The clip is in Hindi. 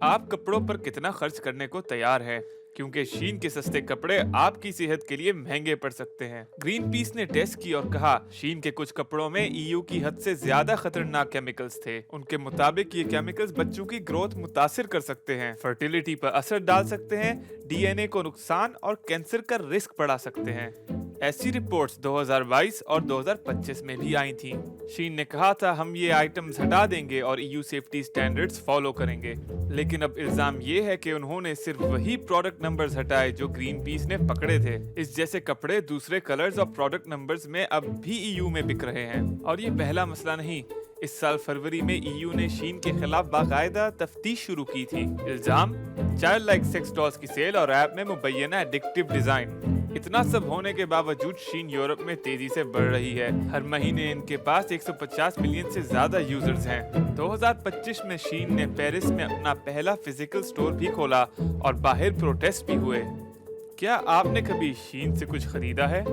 आप कपड़ों पर कितना खर्च करने को तैयार हैं? क्योंकि शीन के सस्ते कपड़े आपकी सेहत के लिए महंगे पड़ सकते हैं। ग्रीन पीस ने टेस्ट की और कहा, शीन के कुछ कपड़ों में ईयू की हद से ज्यादा खतरनाक केमिकल्स थे। उनके मुताबिक ये केमिकल्स बच्चों की ग्रोथ मुतासिर कर सकते हैं, फर्टिलिटी पर असर डाल सकते हैं, डीएनए को नुकसान और कैंसर का रिस्क बढ़ा सकते हैं। ऐसी रिपोर्ट्स 2022 और 2025 में भी आई थीं। शीन ने कहा था, हम ये आइटम्स हटा देंगे और ईयू सेफ्टी स्टैंडर्ड्स फॉलो करेंगे। लेकिन अब इल्जाम ये है कि उन्होंने सिर्फ वही प्रोडक्ट नंबर्स हटाए जो ग्रीन पीस ने पकड़े थे। इस जैसे कपड़े दूसरे कलर्स और प्रोडक्ट नंबर्स में अब भी ईयू में बिक रहे हैं। और ये पहला मसला नहीं। इस साल फरवरी में ईयू ने शीन के खिलाफ बाकायदा तफ्तीश शुरू की थी। इल्जाम, चाइल्ड लाइक सेक्स डॉल्स की सेल और ऐप में मुबैना एडिक्टिव डिजाइन। इतना सब होने के बावजूद शीन यूरोप में तेजी से बढ़ रही है। हर महीने इनके पास 150 मिलियन से ज्यादा यूजर्स हैं। 2025 में शीन ने पेरिस में अपना पहला फिजिकल स्टोर भी खोला और बाहर प्रोटेस्ट भी हुए। क्या आपने कभी शीन से कुछ खरीदा है?